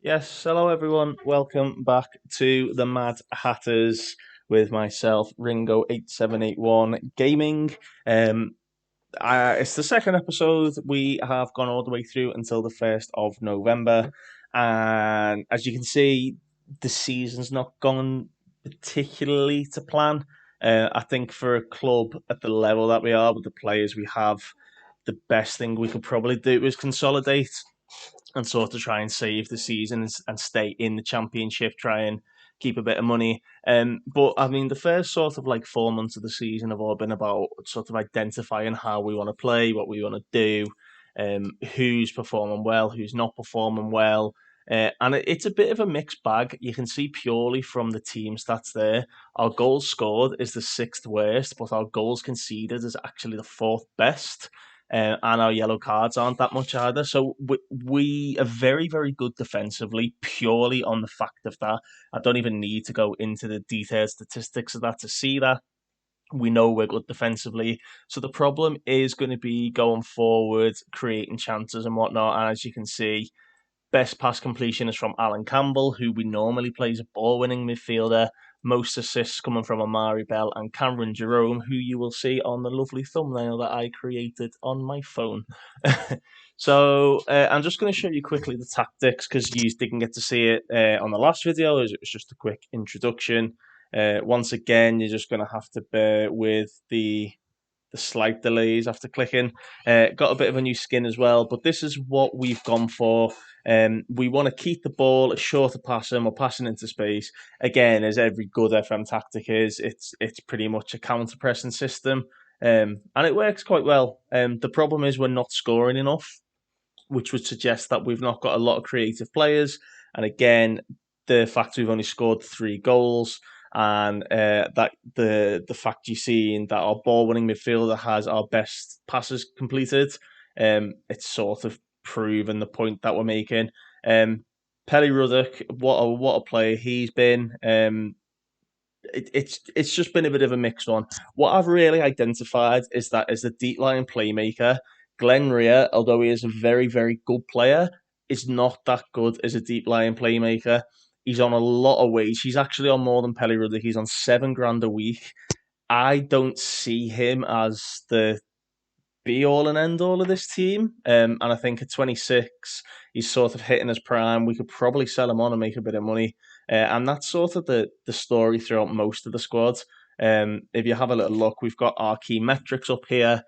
Yes, hello everyone. Welcome back to the Mad Hatters with myself, Ringo8781 Gaming. Um, it's the second episode. We have gone all the way through until the 1st of November. And as you can see, the season's not gone particularly to plan. I think for a club at the level that we are with the players we have, the best thing we could probably do is consolidate and sort of try and save the season and stay in the championship, try and keep a bit of money. But I mean, the first sort of like 4 months of the season have all been about sort of identifying how we want to play, what we want to do, who's performing well, who's not performing well. And it's a bit of a mixed bag. You can see purely from the team stats there. Our goals scored is the sixth worst, but our goals conceded is actually the fourth best, and our yellow cards aren't that much either. So we are very, very good defensively, purely on the fact of that. I don't even need to go into the detailed statistics of that to see that. We know we're good defensively. So the problem is going to be going forward, creating chances and whatnot. And as you can see, best pass completion is from Alan Campbell, who we normally plays a ball-winning midfielder. Most assists coming from Amari Bell and Cameron Jerome, who you will see on the lovely thumbnail that I created on my phone. So I'm just going to show you quickly the tactics because you didn't get to see it on the last video. It was just a quick introduction. Once again, you're just going to have to bear with the slight delays after clicking. Got a bit of a new skin as well, but this is what we've gone for. We want to keep the ball as short a passing or passing into space. Again, as every good FM tactic is, it's pretty much a counter pressing system, and it works quite well. The problem is we're not scoring enough, which would suggest that we've not got a lot of creative players. And again, the fact we've only scored 3 goals and that the fact you've seen that our ball winning midfielder has our best passes completed, it's sort of proven the point that we're making. Pelly Ruddock, what a player he's been. It's just been a bit of a mixed one. What I've really identified is that as the deep line playmaker, Glenn Rea, although he is a very, very good player, is not that good as a deep line playmaker. He's on a lot of wage. He's actually on more than Pelly Ruddock. He's on 7 grand a week. I don't see him as the be all and end all of this team. And I think at 26, he's sort of hitting his prime. We could probably sell him on and make a bit of money. And that's sort of the story throughout most of the squad. If you have a little look, we've got our key metrics up here.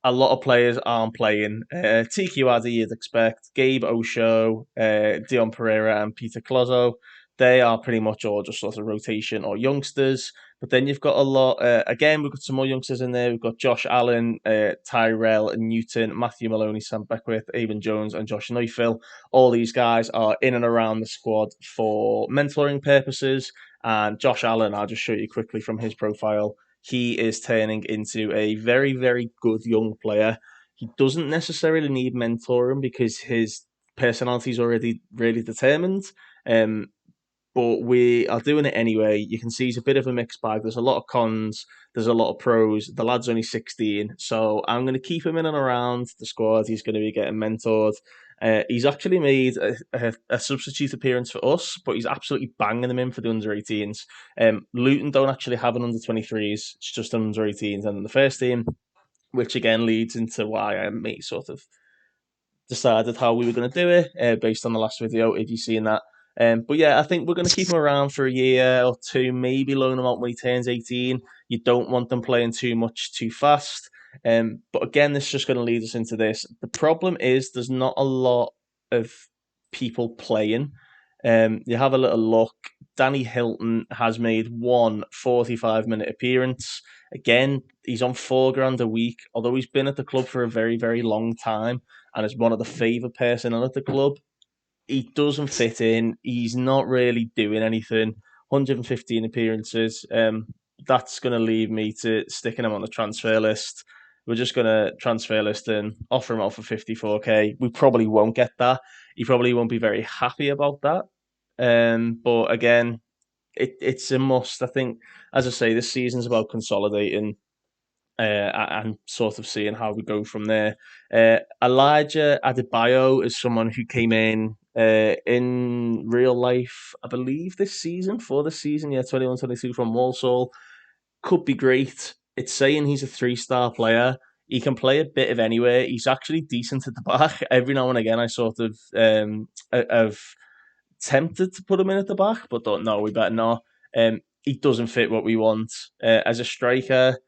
A lot of players aren't playing. TQ Addy, you'd expect. Gabe Osho, Dion Pereira, and Peter Clozo. They are pretty much all just sort of rotation or youngsters. But then you've got a lot. Again, we've got some more youngsters in there. We've got Josh Allen, Tyrell Newton, Matthew Maloney, Sam Beckwith, Avon Jones, and Josh Neufeld. All these guys are in and around the squad for mentoring purposes. And Josh Allen, I'll just show you quickly from his profile. He is turning into a very, very good young player. He doesn't necessarily need mentoring because his personality is already really determined. Um, but we are doing it anyway. You can see he's a bit of a mixed bag. There's a lot of cons, there's a lot of pros. The lad's only 16, so I'm going to keep him in and around the squad. He's going to be getting mentored. He's actually made a substitute appearance for us, but he's absolutely banging them in for the under 18s. Luton don't actually have an under 23s, it's just an under 18s and in the first team, which again leads into why I may sort of decided how we were going to do it based on the last video, if you've seen that. But yeah, I think we're going to keep him around for a year or two, maybe loan him out when he turns 18. You don't want them playing too much too fast. But again, this is just going to lead us into this. The problem is there's not a lot of people playing. You have a little look. Danny Hilton has made one 45-minute appearance. Again, he's on 4 grand a week, although he's been at the club for a very, very long time and is one of the favoured personnel at the club. He doesn't fit in. He's not really doing anything. 115 appearances. That's going to lead me to sticking him on the transfer list. We're just going to transfer list and offer him out for 54k. We probably won't get that. He probably won't be very happy about that. But again, it's a must. I think, as I say, this season's about consolidating. and sort of seeing how we go from there. Elijah Adebayo is someone who came in real life, I believe, for this season, 21-22 from Walsall. Could be great. It's saying he's a 3-star player. He can play a bit of anywhere. He's actually decent at the back. Every now and again, I sort of have tempted to put him in at the back, but don't know. We better not. He doesn't fit what we want as a striker.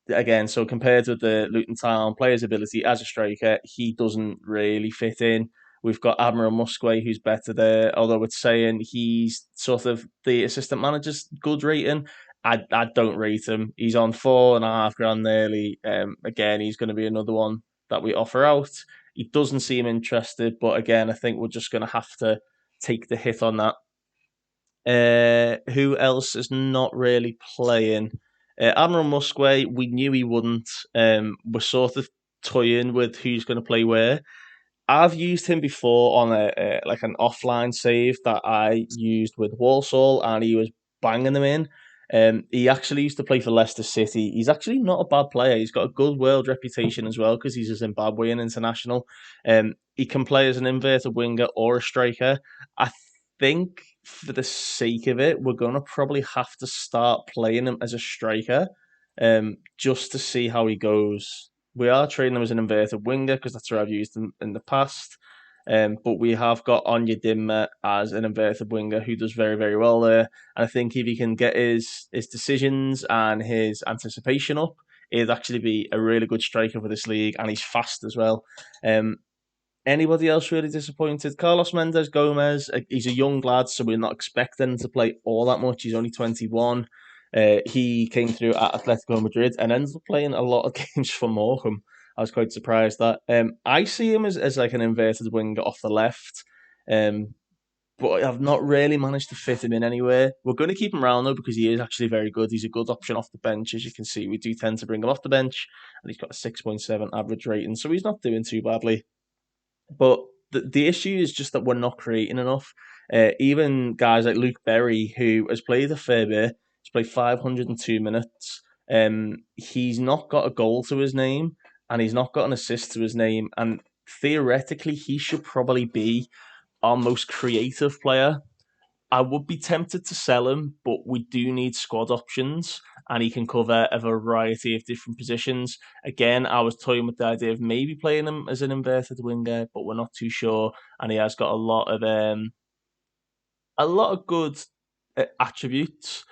Again, so compared with the Luton Town player's ability as a striker, he doesn't really fit in. We've got Admiral Musquay, who's better there, although it's saying he's sort of the assistant manager's good rating. I don't rate him. He's on 4.5 grand nearly. Again, he's going to be another one that we offer out. He doesn't seem interested, but again, I think we're just going to have to take the hit on that. Who else is not really playing? Admiral Musquay, we knew he wouldn't. We're sort of toying with who's going to play where. I've used him before on a like an offline save that I used with Walsall, and he was banging them in. He actually used to play for Leicester City. He's actually not a bad player. He's got a good world reputation as well because he's a Zimbabwean international. He can play as an inverted winger or a striker. I think for the sake of it, we're going to probably have to start playing him as a striker, just to see how he goes. We are training him as an inverted winger because that's where I've used him in the past. But we have got Onyedinma as an inverted winger who does very, very well there. And I think if he can get his decisions and his anticipation up, he'd actually be a really good striker for this league, and he's fast as well. Anybody else really disappointed? Carlos Mendes Gomez, he's a young lad, so we're not expecting him to play all that much. He's only 21. He came through at Atletico Madrid and ended up playing a lot of games for Morecambe. I was quite surprised that. I see him as like an inverted winger off the left, but I've not really managed to fit him in anywhere. We're going to keep him around though because he is actually very good. He's a good option off the bench, as you can see. We do tend to bring him off the bench, and he's got a 6.7 average rating, so he's not doing too badly. But the issue is just that we're not creating enough. Even guys like Luke Berry, who has played a fair bit, he's played 502 minutes. He's not got a goal to his name, and he's not got an assist to his name. And theoretically, he should probably be our most creative player. I would be tempted to sell him, but we do need squad options, and he can cover a variety of different positions. Again, I was toying with the idea of maybe playing him as an inverted winger, but we're not too sure. And he has got a lot of good attributes.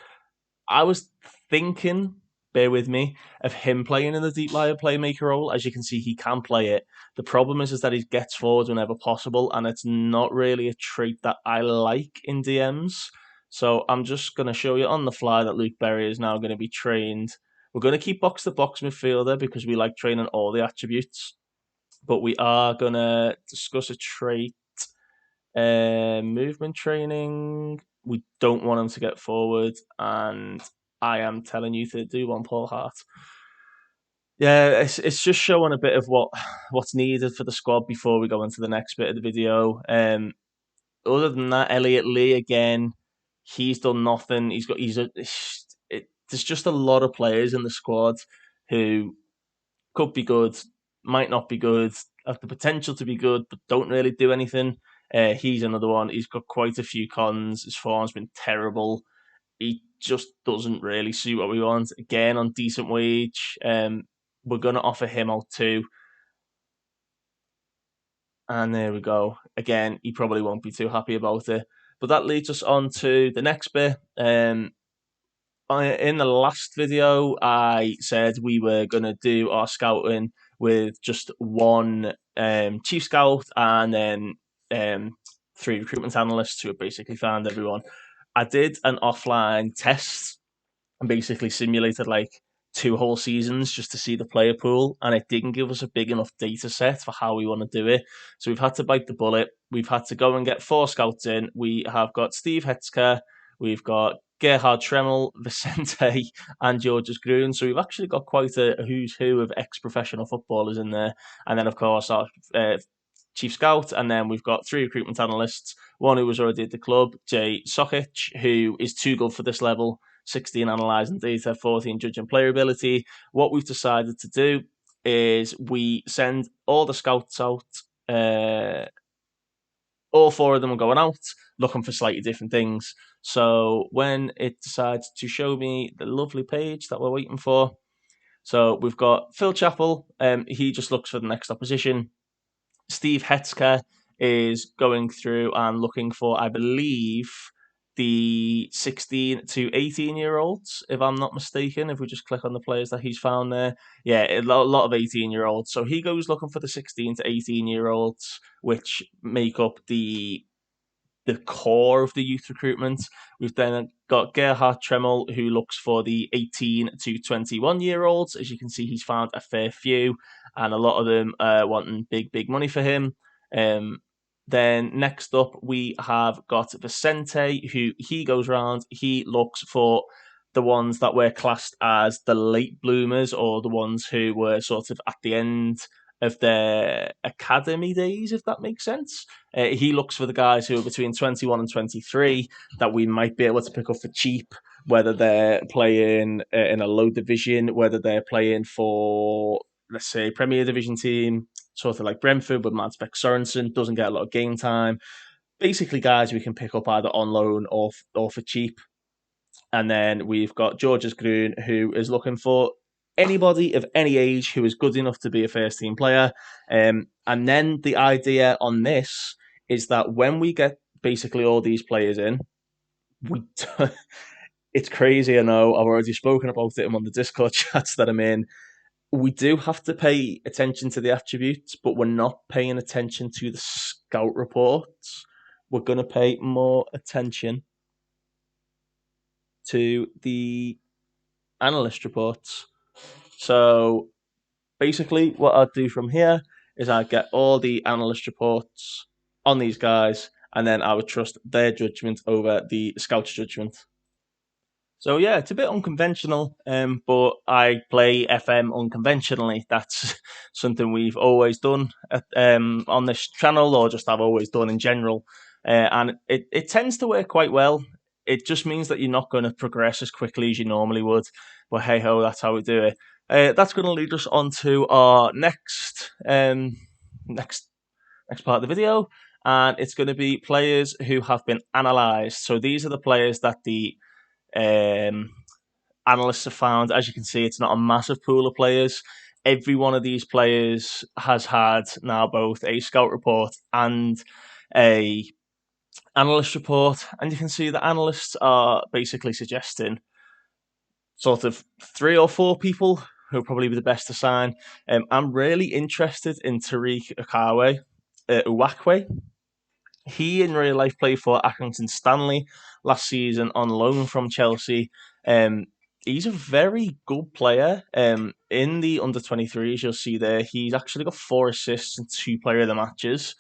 I was thinking, bear with me, of him playing in the deep lying playmaker role. As you can see, he can play it. The problem is that he gets forward whenever possible, and it's not really a trait that I like in DMs. So I'm just going to show you on the fly that Luke Berry is now going to be trained. We're going to keep box-to-box midfielder because we like training all the attributes, but we are going to discuss a trait. Movement training. We don't want him to get forward, and I am telling you to do one, Paul Hart. Yeah, it's just showing a bit of what's needed for the squad before we go into the next bit of the video. Other than that, Elliot Lee again, he's done nothing. There's just a lot of players in the squad who could be good, might not be good, have the potential to be good, but don't really do anything. He's another one. He's got quite a few cons. His form's been terrible. He just doesn't really suit what we want. Again, on decent wage. We're going to offer him out too. And there we go. Again, he probably won't be too happy about it. But that leads us on to the next bit. In the last video, I said we were going to do our scouting with just one chief scout and then 3 recruitment analysts who have basically found everyone. I did an offline test and basically simulated like 2 whole seasons just to see the player pool, and it didn't give us a big enough data set for how we want to do it. So we've had to bite the bullet. We've had to go and get 4 scouts in. We have got Steve Hetzker, we've got Gerhard Tremmel, Vicente, and Georges Gruen. So we've actually got quite a who's who of ex-professional footballers in there. And then, of course, our chief scout, and then we've got 3 recruitment analysts. One who was already at the club, Jay Sokic, who is too good for this level. 16 analysing data, 14 judging player ability. What we've decided to do is we send all the scouts out. All 4 of them are going out looking for slightly different things. So when it decides to show me the lovely page that we're waiting for, so we've got Phil Chappell. He just looks for the next opposition. Steve Hetzker is going through and looking for, I believe, the 16 to 18-year-olds, if I'm not mistaken. If we just click on the players that he's found there, yeah, a lot of 18-year-olds. So he goes looking for the 16 to 18-year-olds, which make up the core of the youth recruitment. We've then got Gerhard Tremmel, who looks for the 18 to 21-year-olds. As you can see, he's found a fair few, and a lot of them wanting big money for him. Then next up, we have got Vicente, who he goes around. He looks for the ones that were classed as the late bloomers, or the ones who were sort of at the end of their academy days, if that makes sense. He looks for the guys who are between 21 and 23 that we might be able to pick up for cheap, whether they're playing in a low division, whether they're playing for, let's say, Premier Division team, sort of like Brentford with Mads Beck Sorensen, doesn't get a lot of game time. Basically, guys we can pick up either on loan or for cheap. And then we've got Georges Groen, who is looking for anybody of any age who is good enough to be a first team player. And then the idea on this is that when we get basically all these players in, it's crazy, I know, I've already spoken about it on the Discord chats that I'm in. We do have to pay attention to the attributes, but we're not paying attention to the scout reports. We're going to pay more attention to the analyst reports. So basically, what I'd do from here is I'd get all the analyst reports on these guys, and then I would trust their judgment over the scout's judgment. So yeah, it's a bit unconventional, but I play FM unconventionally. That's something we've always done on this channel, or just I've always done in general, and it tends to work quite well. It just means that you're not going to progress as quickly as you normally would. But hey ho, that's how we do it. That's going to lead us on to our next part of the video, and it's going to be players who have been analysed. So these are the players that the analysts have found. As you can see, it's not a massive pool of players. Every one of these players has had now both a scout report and a analyst report, and you can see the analysts are basically suggesting sort of 3 or 4 people who will probably be the best to sign. I'm really interested in Tariq Uwakwe. He in real life played for Accrington Stanley last season on loan from Chelsea. He's a very good player. In the under 23s, you'll see there, he's actually got 4 assists and 2 player of the matches.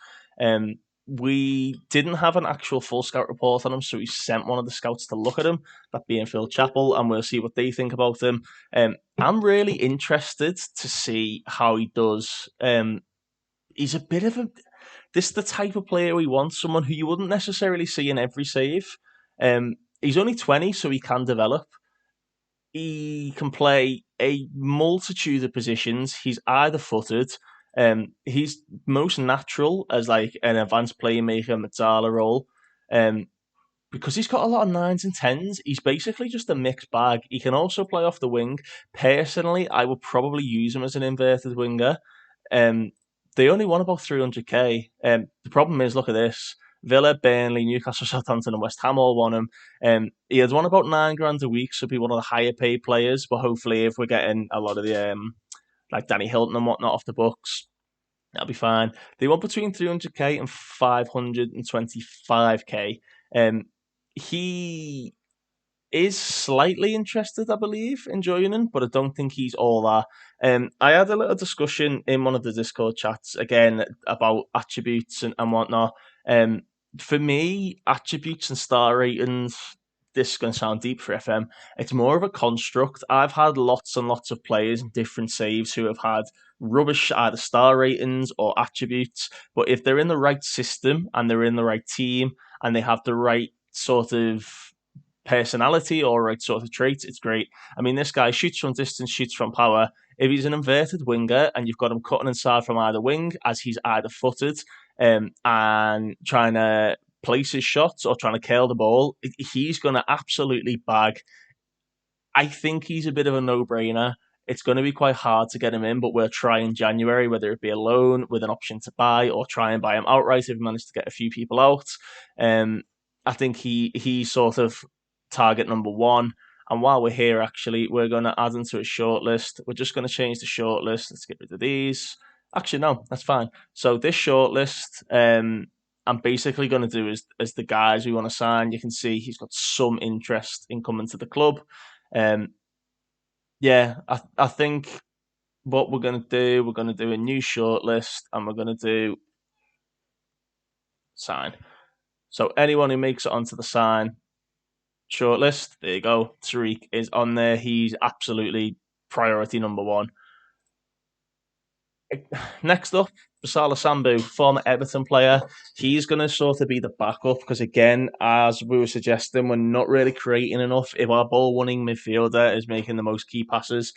We didn't have an actual full scout report on him, so we sent one of the scouts to look at him, that being Phil Chappell, and we'll see what they think about him. I'm really interested to see how he does. He's a bit of a... This is the type of player we want, someone who you wouldn't necessarily see in every save. He's only 20, so he can develop. He can play a multitude of positions. He's either footed. He's most natural as like an advanced playmaker, Masala role. Because he's got a lot of 9s and 10s, he's basically just a mixed bag. He can also play off the wing. Personally, I would probably use him as an inverted winger. They only want about 300k. The problem is, look at this. Villa, Burnley, Newcastle, Southampton and West Ham all want him. He has won about £9,000 a week, so be one of the higher paid players, but hopefully if we're getting a lot of the like Danny Hilton and whatnot off the books, that'll be fine. They want between 300k and 525k. He is slightly interested, I believe, in joining, but I don't think he's all that. I had a little discussion in one of the Discord chats, again, about attributes and whatnot. For me, attributes and star ratings, this is going to sound deep for FM, it's more of a construct. I've had lots and lots of players in different saves who have had rubbish either star ratings or attributes, but if they're in the right system and they're in the right team and they have the right sort of personality or right sort of traits, it's great. I mean, this guy shoots from distance, shoots from power. If he's an inverted winger and you've got him cutting inside from either wing as he's either footed and trying to place his shots or trying to curl the ball, he's going to absolutely bag. I think he's a bit of a no-brainer. It's going to be quite hard to get him in, but we'll try in January, whether it be a loan with an option to buy or try and buy him outright if we manage to get a few people out. I think he's sort of target number one. And while we're here, actually, we're going to add him to a shortlist. We're just going to change the shortlist. Let's get rid of these. Actually, no, that's fine. So this shortlist, I'm basically going to do as the guys we want to sign. You can see he's got some interest in coming to the club. Yeah, I think what we're going to do a new shortlist and we're going to do sign. So anyone who makes it onto the sign shortlist, there you go. Tariq is on there. He's absolutely priority number one. Next up, Masala Sambu, former Everton player. He's going to sort of be the backup because, again, as we were suggesting, we're not really creating enough. If our ball-winning midfielder is making the most key passes,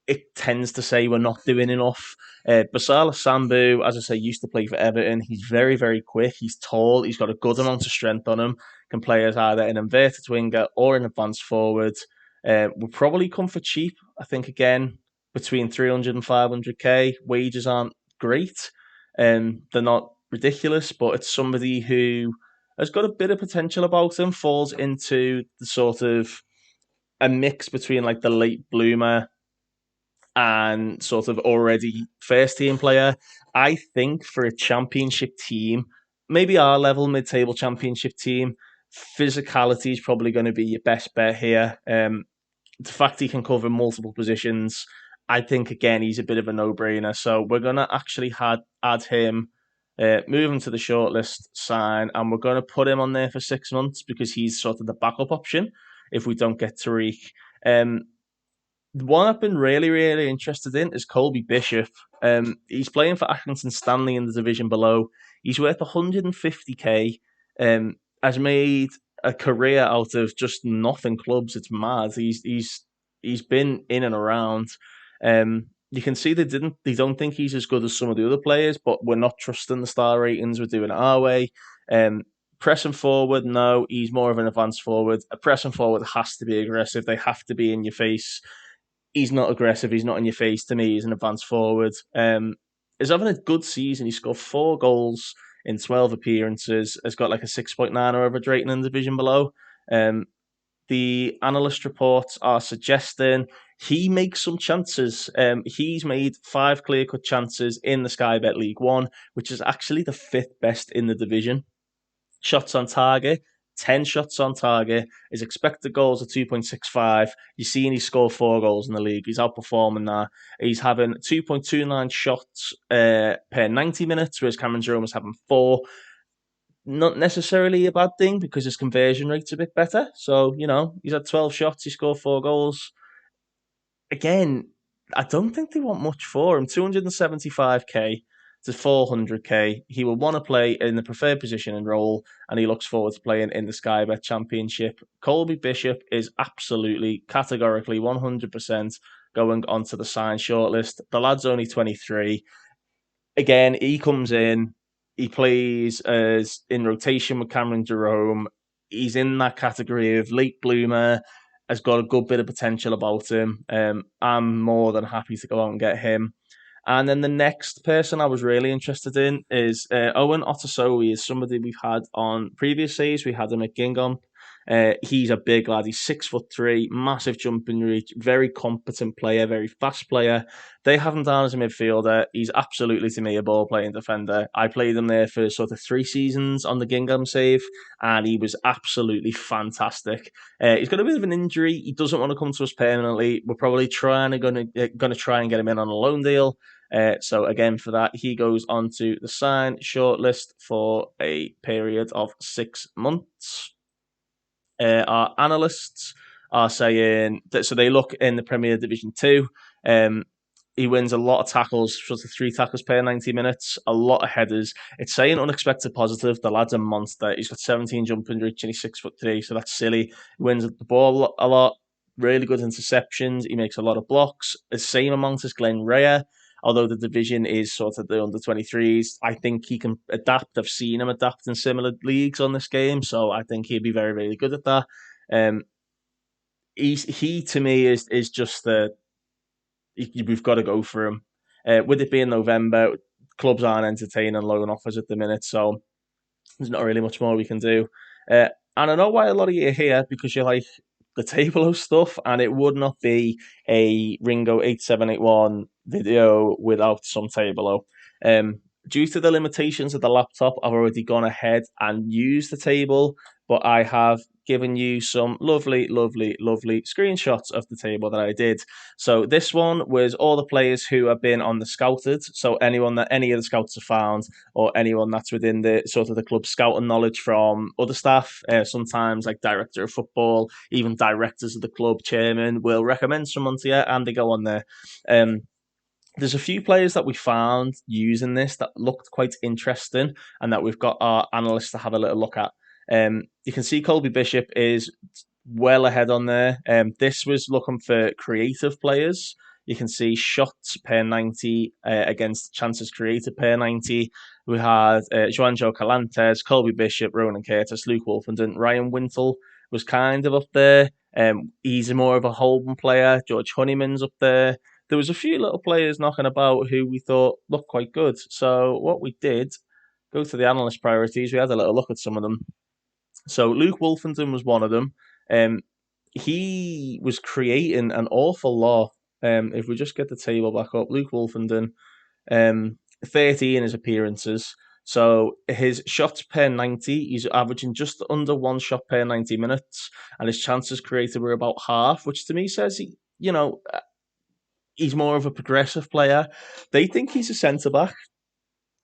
it tends to say we're not doing enough. Masala Sambu, as I say, used to play for Everton. He's very, very quick. He's tall. He's got a good amount of strength on him. Can play as either an inverted winger or an advanced forward. Will probably come for cheap. I think, again, between 300 and 500k. Wages aren't great. They're not ridiculous, but it's somebody who has got a bit of potential about him, falls into the sort of a mix between like the late bloomer and sort of already first team player. I think for a championship team, maybe our level mid-table championship team, physicality is probably going to be your best bet here. The fact he can cover multiple positions, I think, again, he's a bit of a no-brainer. So we're going to actually add him, move him to the shortlist, sign, and we're going to put him on there for 6 months because he's sort of the backup option if we don't get Tariq. The one I've been really, really interested in is Colby Bishop. He's playing for Accrington Stanley in the division below. He's worth 150k. Has made a career out of just nothing clubs. It's mad. He's been in and around. You can see they don't think he's as good as some of the other players, but we're not trusting the star ratings. We're doing it our way. Pressing forward, no, he's more of an advanced forward. A pressing forward has to be aggressive. They have to be in your face. He's not aggressive. He's not in your face. To me, he's an advanced forward. He's having a good season. He scored 4 goals in 12 appearances. Has got like a 6.9 or average rating in the division below. The analyst reports are suggesting he makes some chances. He's made 5 clear-cut chances in the Sky Bet League One, which is actually the 5th best in the division. Shots on target, 10 shots on target. His expected goals are 2.65. You're seeing he scored 4 goals in the league. He's outperforming that. He's having 2.29 shots per 90 minutes, whereas Cameron Jerome is having 4. Not necessarily a bad thing because his conversion rate's a bit better. So, he's had 12 shots, he scored 4 goals. Again, I don't think they want much for him. 275k to 400k. He will want to play in the preferred position and role, and he looks forward to playing in the Sky Bet Championship. Colby Bishop is absolutely, categorically, 100% going onto the signed shortlist. The lad's only 23. Again, he comes in, he plays as in rotation with Cameron Jerome. He's in that category of late bloomer, has got a good bit of potential about him. I'm more than happy to go out and get him. And then the next person I was really interested in is Owen Ottasowi. Is somebody we've had on previous saves. We had him at Gingham. He's a big lad. He's 6'3", massive jumping reach, very competent player, very fast player. They have him down as a midfielder. He's absolutely, to me, a ball-playing defender. I played him there for sort of 3 seasons on the Gingham save, and he was absolutely fantastic. He's got a bit of an injury. He doesn't want to come to us permanently. We're probably going to try and get him in on a loan deal. So again, for that, he goes on to the sign shortlist for a period of 6 months. Our analysts are saying that, so they look in the Premier Division 2. He wins a lot of tackles, sort of 3 tackles per 90 minutes, a lot of headers. It's saying unexpected positive. The lad's a monster. He's got 17 jumping reach and he's 6'3", so that's silly. He wins the ball a lot, really good interceptions. He makes a lot of blocks. The same amount as Glenn Rea, although the division is sort of the under-23s. I think he can adapt. I've seen him adapt in similar leagues on this game, so I think he'd be very, very good at that. He to me is just we've got to go for him. With it being November, clubs aren't entertaining loan offers at the minute, so there's not really much more we can do. And I know why a lot of you are here, because you like the table of stuff, and it would not be a Ringo 8781 video without some table. Due to the limitations of the laptop, I've already gone ahead and used the table, but I have given you some lovely, lovely, lovely screenshots of the table that I did. So this one was all the players who have been on the scouted. So anyone that any of the scouts have found, or anyone that's within the sort of the club scouting knowledge from other staff, sometimes like director of football, even directors of the club, chairman, will recommend someone to you and they go on there. There's a few players that we found using this that looked quite interesting and that we've got our analysts to have a little look at. You can see Colby Bishop is well ahead on there. This was looking for creative players. You can see shots per 90 against chances created per 90. We had Joanjo Calantes, Colby Bishop, Ronan Curtis, Luke Wolfenden, Ryan Wintle was kind of up there. He's more of a holding player. George Honeyman's up there. There was a few little players knocking about who we thought looked quite good. So what we did, go to the analyst priorities, we had a little look at some of them. So Luke Wolfenden was one of them. He was creating an awful lot. If we just get the table back up, Luke Wolfenden, 13 his appearances. So his shots per 90, he's averaging just under 1 shot per 90 minutes, and his chances created were about half, which to me says he's more of a progressive player. They think he's a centre back.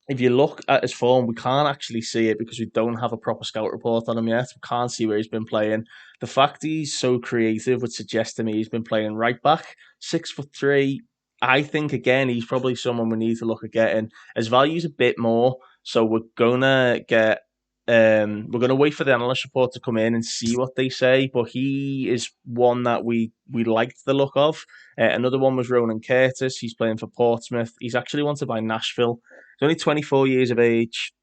If you look at his form, we can't actually see it because we don't have a proper scout report on him yet. We can't see where he's been playing. The fact he's so creative would suggest to me he's been playing right back. 6'3". I think again he's probably someone we need to look at getting. His value's a bit more, so we're gonna wait for the analyst report to come in and see what they say. But he is one that we liked the look of. Another one was Ronan Curtis. He's playing for Portsmouth. He's actually wanted by Nashville. He's only 24 years of age.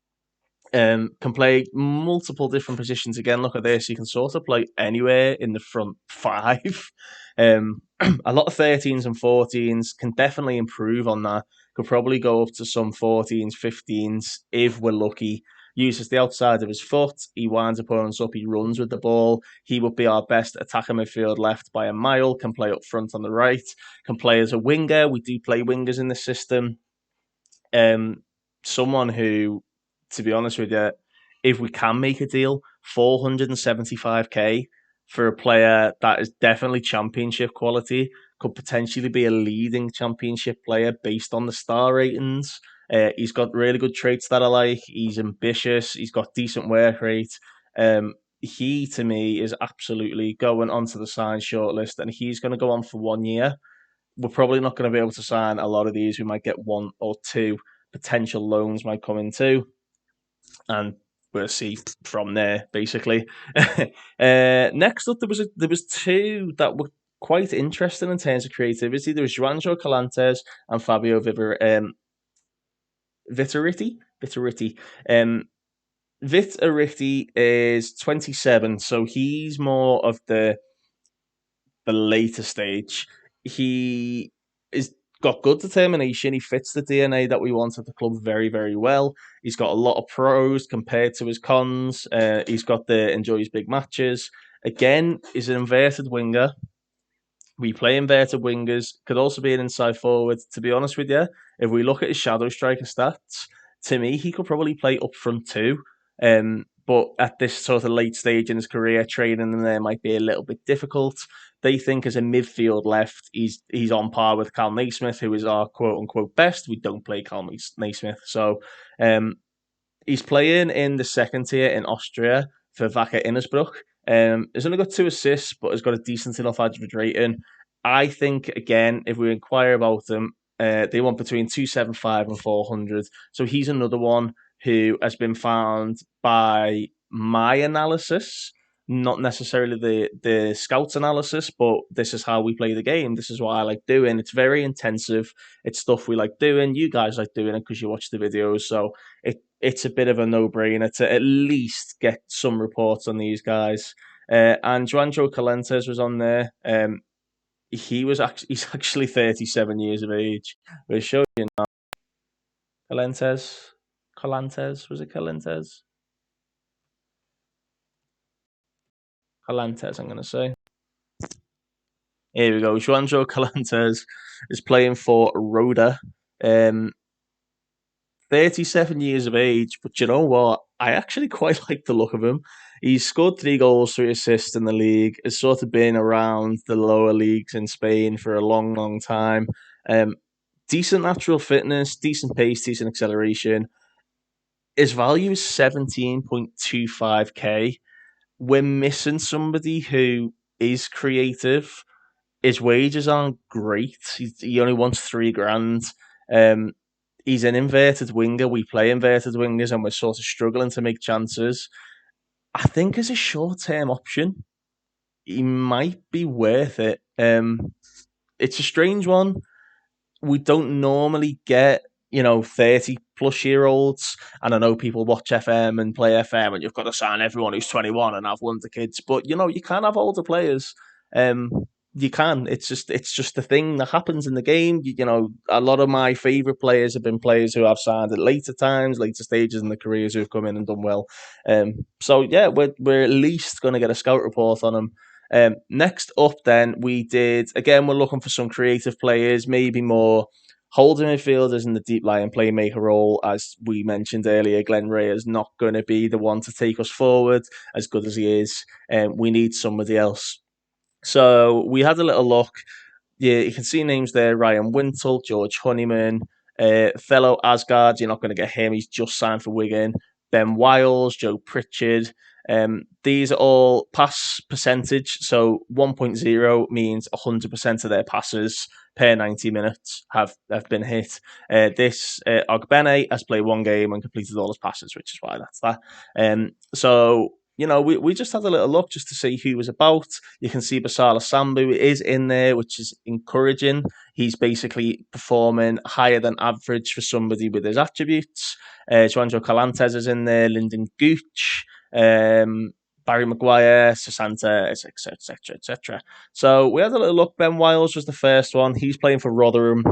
Can play multiple different positions. Again, look at this. He can sort of play anywhere in the front five. A lot of 13s and 14s can definitely improve on that. Could probably go up to some 14s, 15s if we're lucky. Uses the outside of his foot. He winds opponents up. He runs with the ball. He would be our best attacker midfield left by a mile. Can play up front on the right. Can play as a winger. We do play wingers in the system. Someone who, to be honest with you, if we can make a deal, 475k for a player that is definitely championship quality, could potentially be a leading championship player based on the star ratings. He's got really good traits that I like. He's ambitious. He's got decent work rate. He, to me, is absolutely going onto the sign shortlist, and he's going to go on for 1 year. We're probably not going to be able to sign a lot of these. We might get 1 or 2 potential loans might come in too, and we'll see from there. Basically, next up there was 2 that were quite interesting in terms of creativity. There was Juanjo Calantes and Fabio Vittoriti. Vittoriti is 27, so he's more of the later stage. He is got good determination. He fits the DNA that we want at the club very, very well. He's got a lot of pros compared to his cons. He's got the enjoys big matches. Again, he's an inverted winger. We play inverted wingers. Could also be an inside forward. To be honest with you, if we look at his shadow striker stats, to me, he could probably play up front too. But at this sort of late stage in his career, training in there might be a little bit difficult. They think as a midfield left, he's on par with Carl Naismith, who is our quote unquote best. We don't play Carl Naismith, so he's playing in the second tier in Austria for Wacker Innsbruck. He's only got 2 assists, but has got a decent enough average rating. I think again, if we inquire about him, They want between 275 and 400. So he's another one who has been found by my analysis, not necessarily the scouts analysis, but this is how we play the game. This is what I like doing. It's very intensive. It's stuff we like doing. You guys like doing it because you watch the videos. So it's a bit of a no-brainer to at least get some reports on these guys. And Juanjo Calentes was on there. He's actually 37 years of age. We'll show you now. Calantes, was it Calentes? Calantes, I'm going to say. Here we go. Juanjo Calantes is playing for Roda. 37 years of age, but you know what? I actually quite like the look of him. He's scored 3 goals, 3 assists in the league. Has sort of been around the lower leagues in Spain for a long, long time. Decent natural fitness, decent pace, decent acceleration. His value is 17.25k. We're missing somebody who is creative. His wages aren't great. He only wants 3 grand. He's an inverted winger. We play inverted wingers and we're sort of struggling to make chances. I think as a short-term option, he might be worth it. It's a strange one. We don't normally get, 30 plus year olds. And I know people watch FM and play FM and you've got to sign everyone who's 21 and have Wonder Kids. But, you can have older players. You can. It's just the thing that happens in the game. A lot of my favourite players have been players who have signed at later times, later stages in their careers who have come in and done well. So yeah, we're at least going to get a scout report on them. Next up, then we're looking for some creative players, maybe more holding midfielders in the deep lying playmaker role. As we mentioned earlier, Glenn Ray is not going to be the one to take us forward as good as he is. We need somebody else. So we had a little look. Yeah, you can see names there: Ryan Wintle, George Honeyman, fellow Asgard. You're not going to get him. He's just signed for Wigan. Ben Wiles, Joe Pritchard. These are all pass percentage. So 1.0 means 100% of their passes per 90 minutes have been hit. This Ogbene has played 1 game and completed all his passes, which is why that's that. So we just had a little look just to see who was about. You can see Masala Sambu is in there, which is encouraging. He's basically performing higher than average for somebody with his attributes. Juanjo Calantes is in there, Lyndon Gooch, Barry Maguire, Sasanta, etc., etc., etc. So we had a little look. Ben Wiles was the first one. He's playing for Rotherham.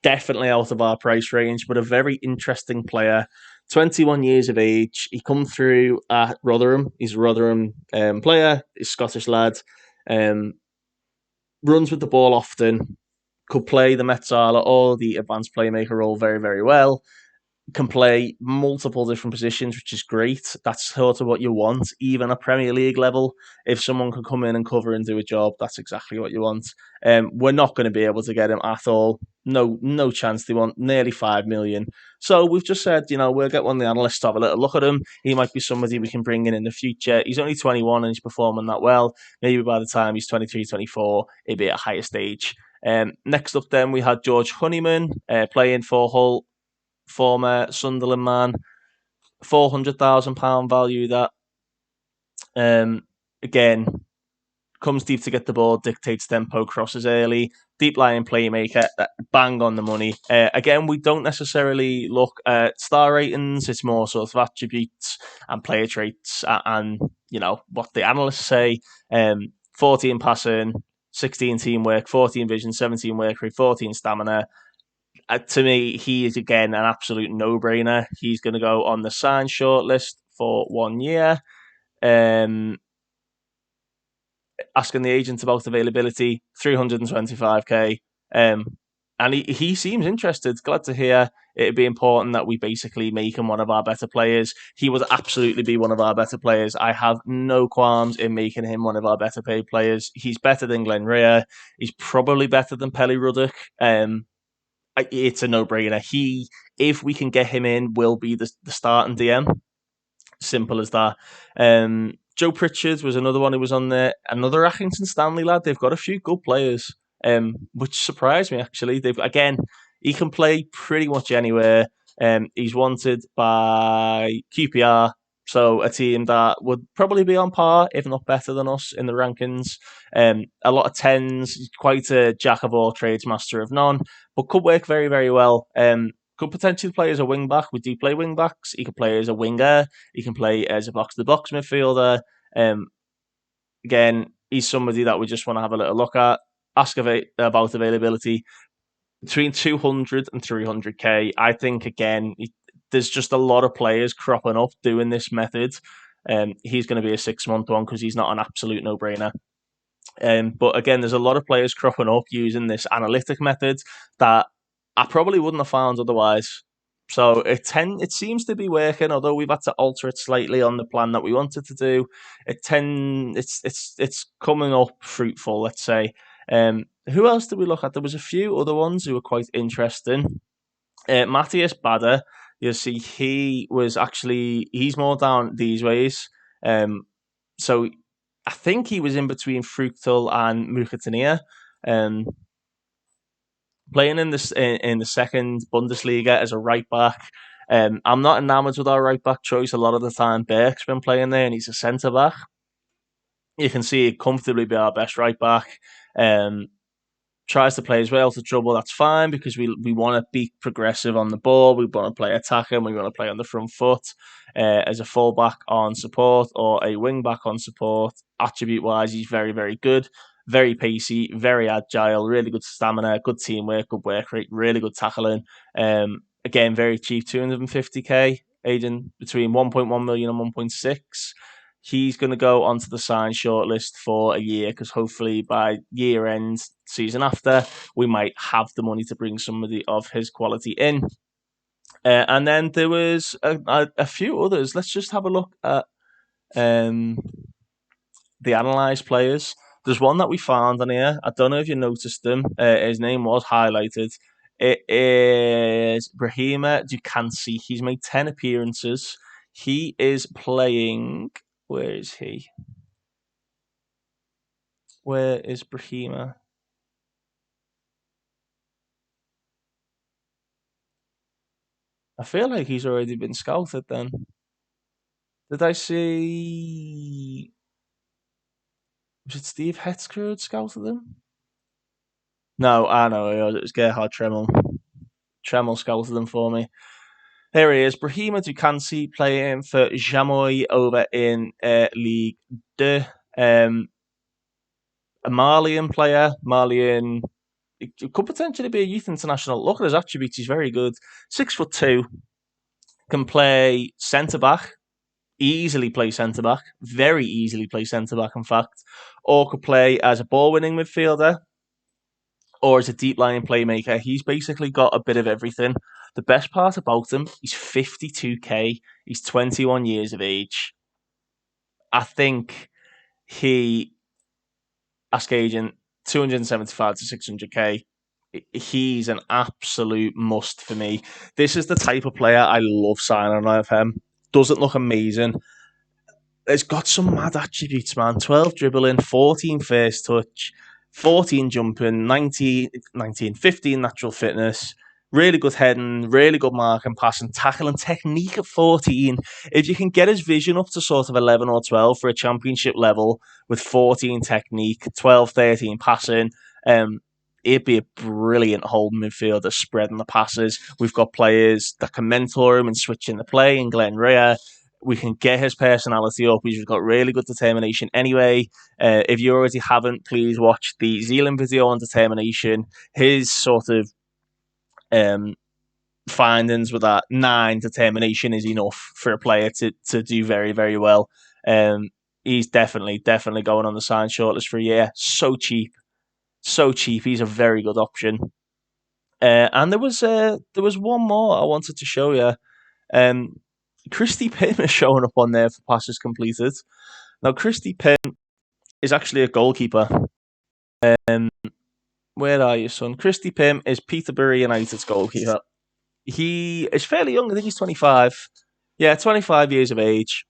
Definitely out of our price range, but a very interesting player. 21 years of age. He come through at Rotherham. He's a Rotherham player. He's a Scottish lad. Runs with the ball often. Could play the Metsala or the advanced playmaker role very, very well. Can play multiple different positions, which is great. That's sort of what you want, even at Premier League level. If someone can come in and cover and do a job, that's exactly what you want. We're not going to be able to get him at all. No chance. They want nearly 5 million. So we've just said, we'll get one of the analysts to have a little look at him. He might be somebody we can bring in the future. He's only 21 and he's performing that well. Maybe by the time he's 23, 24, he'll be at a higher stage. Next up then, we had George Honeyman playing for Hull. Former Sunderland man, £400,000 value that. Again, comes deep to get the ball, dictates tempo, crosses early, deep lying playmaker, bang on the money. Again, we don't necessarily look at star ratings. It's more sort of attributes and player traits and what the analysts say. 14 passing, 16 teamwork, 14 vision, 17 work rate, 14 stamina. To me, he is, again, an absolute no-brainer. He's going to go on the sign shortlist for 1 year. Asking the agent about availability, 325k. And he seems interested. Glad to hear. It'd be important that we basically make him one of our better players. He would absolutely be one of our better players. I have no qualms in making him one of our better paid players. He's better than Glenn Rea. He's probably better than Pelly Ruddock. It's a no-brainer. If we can get him in, will be the starting DM. Simple as that. Joe Pritchard was another one who was on there. Another Accrington Stanley lad. They've got a few good players. which surprised me actually. He can play pretty much anywhere. He's wanted by QPR, so a team that would probably be on par, if not better than us in the rankings. A lot of tens, quite a jack of all trades, master of none, but could work very, very well. Could potentially play as a wing back. We do play wing backs. He can play as a winger. He can play as a box to box midfielder. Again, he's somebody that we just want to have a little look at. Ask about availability between 200 and 300k. I think, again, there's just a lot of players cropping up doing this method. He's going to be a 6-month one because he's not an absolute no-brainer. But again, there's a lot of players cropping up using this analytic method that I probably wouldn't have found otherwise. So it seems to be working, although we've had to alter it slightly on the plan that we wanted to do. It's coming up fruitful, let's say. Who else did we look at? There was a few other ones who were quite interesting. Matthias Bader, you'll see he's more down these ways. So I think he was in between Fruchtel and Mukatania. Playing in the second Bundesliga as a right back. I'm not enamoured with our right back choice. A lot of the time, Berg's been playing there, and he's a centre back. You can see he'd comfortably be our best right back. Tries to play as well to trouble. That's fine because we want to be progressive on the ball. We want to play attacking. We want to play on the front foot. As a fullback on support or a wing back on support, attribute wise, he's very, very good. Very pacey, very agile, really good stamina, good teamwork, good work rate, really good tackling. Again, very cheap, 250k, aging between 1.1 million and 1.6. He's going to go onto the sign shortlist for a year because hopefully by year end, season after, we might have the money to bring somebody of his quality in. And then there was a few others. Let's just have a look at the analysed players. There's one that we found on here. I don't know if you noticed him. His name was highlighted. It is Brahima Dukansi. He's made 10 appearances. He is playing... Where is he? Where is Brahima? I feel like he's already been scouted then. Did I see... Was it Steve Hetzker who scouted him? No, I know. It was Gerhard Tremmel. Tremmel scouted him for me. Here he is. Brahima Dukansi playing for Jamoy over in League 2. A Malian player. Malian... It could potentially be a youth international. Look at his attributes. He's very good. 6'2". Can play centre-back. Easily play centre-back. Very easily play centre-back, in fact. Or could play as a ball-winning midfielder. Or as a deep-lying playmaker. He's basically got a bit of everything. The best part about him, he's 52k. He's 21 years of age. I think ask agent, 275 to 600k. He's an absolute must for me. This is the type of player I love signing of him. Doesn't look amazing. It's got some mad attributes, man. 12 dribbling, 14 first touch, 14 jumping, 15 natural fitness, really good heading, really good marking, passing, tackling, technique at 14. If you can get his vision up to sort of 11 or 12 for a championship level with 14 technique, 12, 13 passing, it'd be a brilliant holding midfielder spreading the passes. We've got players that can mentor him and switch in the play in Glenn Rea. We can get his personality up. He's got really good determination anyway. If you already haven't, please watch the Zealand video on determination. His sort of findings with that 9 determination is enough for a player to do very, very well. He's definitely going on the sign shortlist for a year. So cheap. He's a very good option. And there was one more I wanted to show you. Christy Pym is showing up on there for passes completed. Now, Christy Pym is actually a goalkeeper. Where are you, son? Christy Pym is Peterborough United's goalkeeper. He is fairly young. I think he's 25. Yeah, 25 years of age.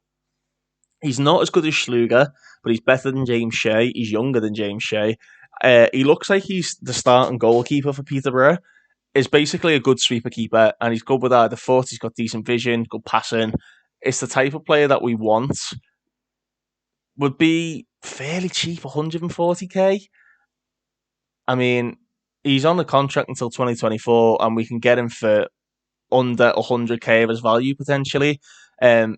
He's not as good as Schluger, but he's better than James Shea. He's younger than James Shea. He looks like he's the starting goalkeeper for Peterborough. Is basically a good sweeper keeper, and he's good with either foot. He's got decent vision, good passing. It's the type of player that we want. Would be fairly cheap, 140k. I mean, he's on the contract until 2024, and we can get him for under 100k of his value potentially.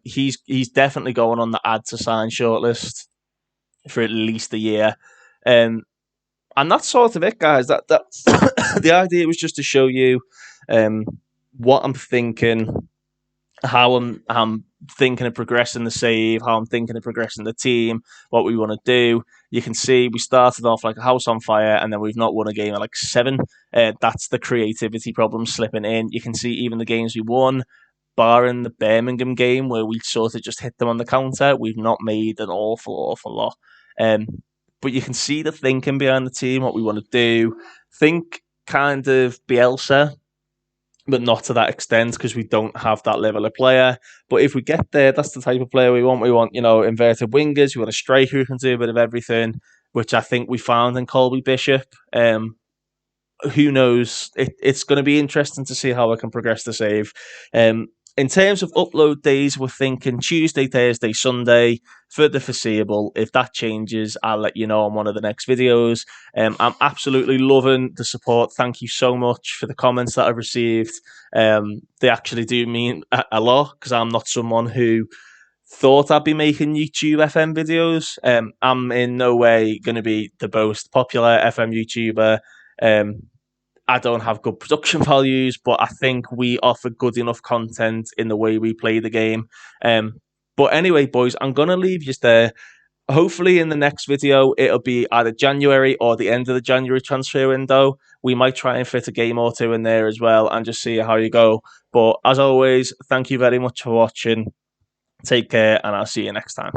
He's definitely going on the add to sign shortlist for at least a year. And that's sort of it, guys. That the idea was just to show you what I'm thinking, how I'm thinking of progressing the save, how I'm thinking of progressing the team, what we want to do. You can see we started off like a house on fire, and then we've not won a game at like 7. That's the creativity problem slipping in. You can see even the games we won, barring the Birmingham game where we sort of just hit them on the counter, we've not made an awful lot. But you can see the thinking behind the team, what we want to do. Think kind of Bielsa, but not to that extent because we don't have that level of player. But if we get there, that's the type of player we want. We want, inverted wingers. We want a striker who can do a bit of everything, which I think we found in Colby Bishop. Who knows? It's going to be interesting to see how I can progress the save. In terms of upload days, we're thinking Tuesday, Thursday, Sunday for the foreseeable. If that changes, I'll let you know on one of the next videos. I'm absolutely loving the support. Thank you so much for the comments that I've received. They actually do mean a lot because I'm not someone who thought I'd be making YouTube FM videos. I'm in no way going to be the most popular FM YouTuber. I don't have good production values, but I think we offer good enough content in the way we play the game. But anyway, boys, I'm going to leave you there. Hopefully in the next video, it'll be either January or the end of the January transfer window. We might try and fit a game or two in there as well and just see how you go. But as always, thank you very much for watching. Take care, and I'll see you next time.